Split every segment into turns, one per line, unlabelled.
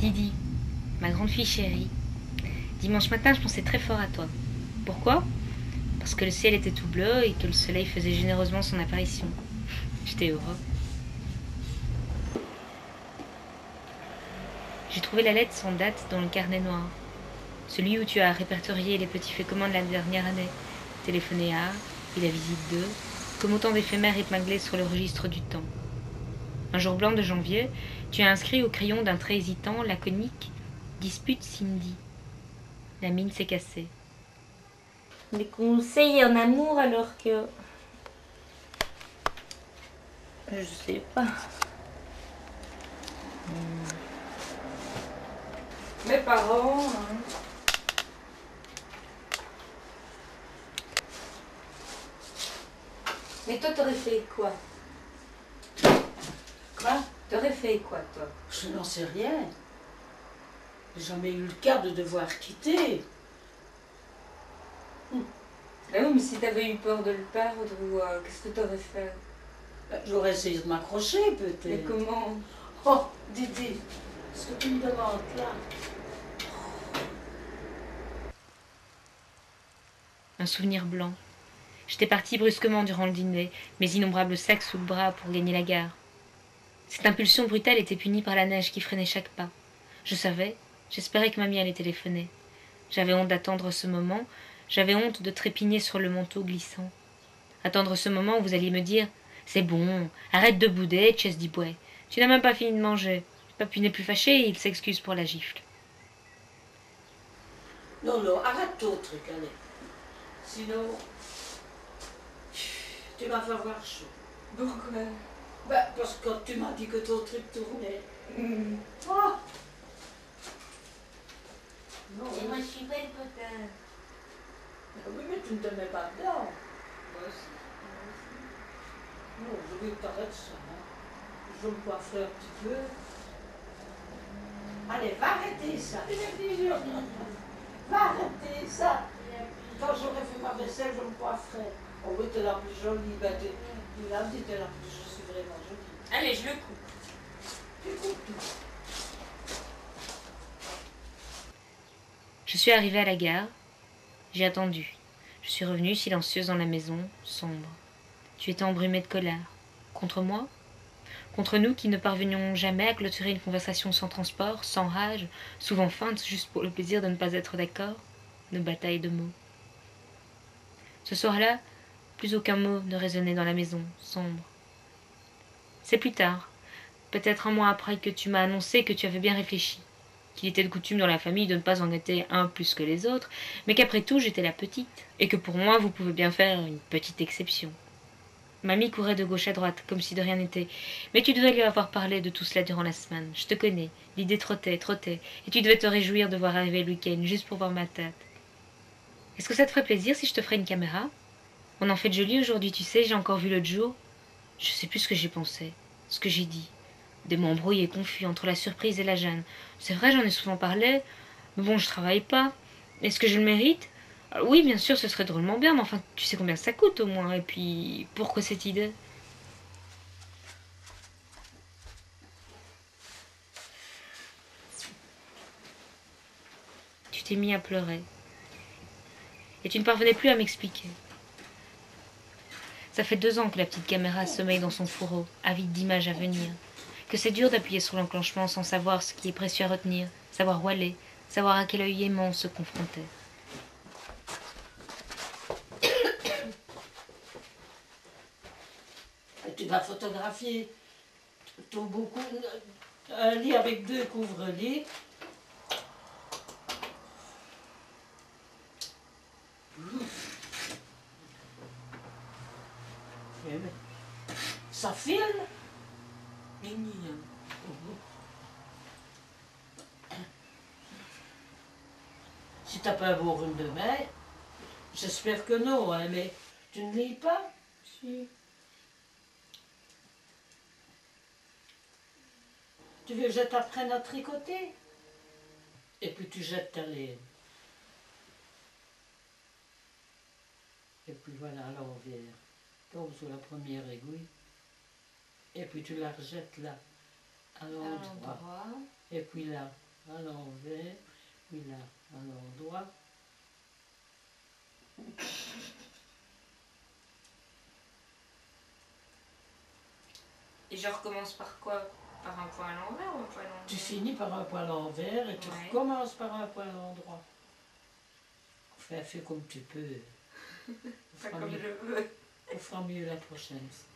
Didi, ma grande fille chérie, dimanche matin je pensais très fort à toi. Pourquoi? Parce que le ciel était tout bleu et que le soleil faisait généreusement son apparition. J'étais heureux. J'ai trouvé la lettre sans date dans le carnet noir. Celui où tu as répertorié les petits faits communs de la dernière année. Téléphoner à, et la visite de, comme autant d'éphémères épinglés sur le registre du temps. Un jour blanc de janvier, tu as inscrit au crayon d'un trait hésitant, laconique, dispute Cindy. La mine s'est cassée. Des conseils en amour alors que... Je sais pas. Mes parents... Mais toi, t'aurais fait quoi?
Quoi?
T'aurais fait quoi, toi?
Je n'en sais rien. J'ai jamais eu le cas de devoir quitter.
Ah oui, mais si t'avais eu peur de le perdre, ou qu'est-ce que t'aurais fait?
J'aurais essayé de m'accrocher,
Mais
peut-être.
comment?
Oh, Didi, ce que tu me demandes là.
Un souvenir blanc. J'étais partie brusquement durant le dîner, mes innombrables sacs sous le bras pour gagner la gare. Cette impulsion brutale était punie par la neige qui freinait chaque pas. Je savais, j'espérais que mamie allait téléphoner. J'avais honte d'attendre ce moment, j'avais honte de trépigner sur le manteau glissant. Attendre ce moment où vous alliez me dire « C'est bon, arrête de bouder, Chess Dibouet. Tu n'as même pas fini de manger. » Papu n'est plus fâché et il s'excuse pour la gifle.
Non, non, arrête ton truc, allez. Sinon, tu vas faire voir chaud.
Pourquoi?
Parce que tu m'as dit que ton truc tournait.
Oh.
Non,
Et moi je suis belle, potin.
oui, mais tu ne te mets pas dedans. Non, je veux que tu arrêtes ça. Hein. Je me coiffer un petit peu. Allez, va arrêter ça. Va arrêter ça. Quand j'aurais fait ma vaisselle, je me coifferais. Oh oui, t'es la plus jolie. Ben, tu l'as dit, t'es la plus... Je suis vraiment jolie.
Allez, je le coupe.
Tu coupes tout.
Je suis arrivée à la gare. J'ai attendu. Je suis revenue silencieuse dans la maison, sombre. Tu étais embrumée de colère. Contre moi? Contre nous qui ne parvenions jamais à clôturer une conversation sans transport, sans rage, souvent feinte juste pour le plaisir de ne pas être d'accord? Nos batailles de mots. Ce soir-là, plus aucun mot ne résonnait dans la maison, sombre. C'est plus tard, peut-être un mois après que tu m'as annoncé que tu avais bien réfléchi, qu'il était de coutume dans la famille de ne pas en gâter un plus que les autres, mais qu'après tout j'étais la petite, et que pour moi vous pouvez bien faire une petite exception. Mamie courait de gauche à droite, comme si de rien n'était. Mais tu devais lui avoir parlé de tout cela durant la semaine. Je te connais. L'idée trottait, trottait. Et tu devais te réjouir de voir arriver le week-end, juste pour voir ma tête. Est-ce que ça te ferait plaisir si je te ferais une caméra? On en fait de joli aujourd'hui, tu sais, j'ai encore vu l'autre jour. Je sais plus ce que j'ai pensé, ce que j'ai dit. Des mots embrouillés et confus entre la surprise et la gêne. C'est vrai, j'en ai souvent parlé. Mais bon, je travaille pas. Est-ce que je le mérite? Oui, bien sûr, ce serait drôlement bien, mais enfin, tu sais combien ça coûte au moins. Et puis, pourquoi cette idée? Tu t'es mis à pleurer. Et tu ne parvenais plus à m'expliquer. Ça fait 2 ans que la petite caméra sommeille dans son fourreau, avide d'images à venir. Que c'est dur d'appuyer sur l'enclenchement sans savoir ce qui est précieux à retenir, savoir où aller, savoir à quel œil aimant se confronter.
Et tu vas photographier ton beaucoup, un lit avec 2 couvre-lits. Ça filme. Si t'as pas un beau rhume de main, j'espère que non, hein, mais tu ne lis pas? Si. Tu veux que je t'apprenne à tricoter? Et puis tu jettes ta laine. Et puis voilà, à l'envers. Tombe sur la première aiguille. Et puis tu la rejettes là, à l'endroit. Et puis là. à l'envers, puis là, à l'endroit.
Et je recommence par quoi? Par un point à l'envers ou un point à l'endroit?
Tu finis par un point à l'envers et tu
Ouais.
recommences par un point à l'endroit. Enfin, fais comme tu peux.
Pas comme je veux.
On fera mieux la prochaine fois.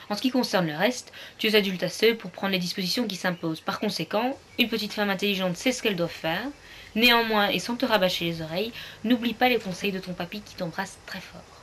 En ce qui concerne le reste, tu es adulte assez pour prendre les dispositions qui s'imposent. Par conséquent, une petite femme intelligente sait ce qu'elle doit faire. Néanmoins, et sans te rabâcher les oreilles, n'oublie pas les conseils de ton papy qui t'embrasse très fort.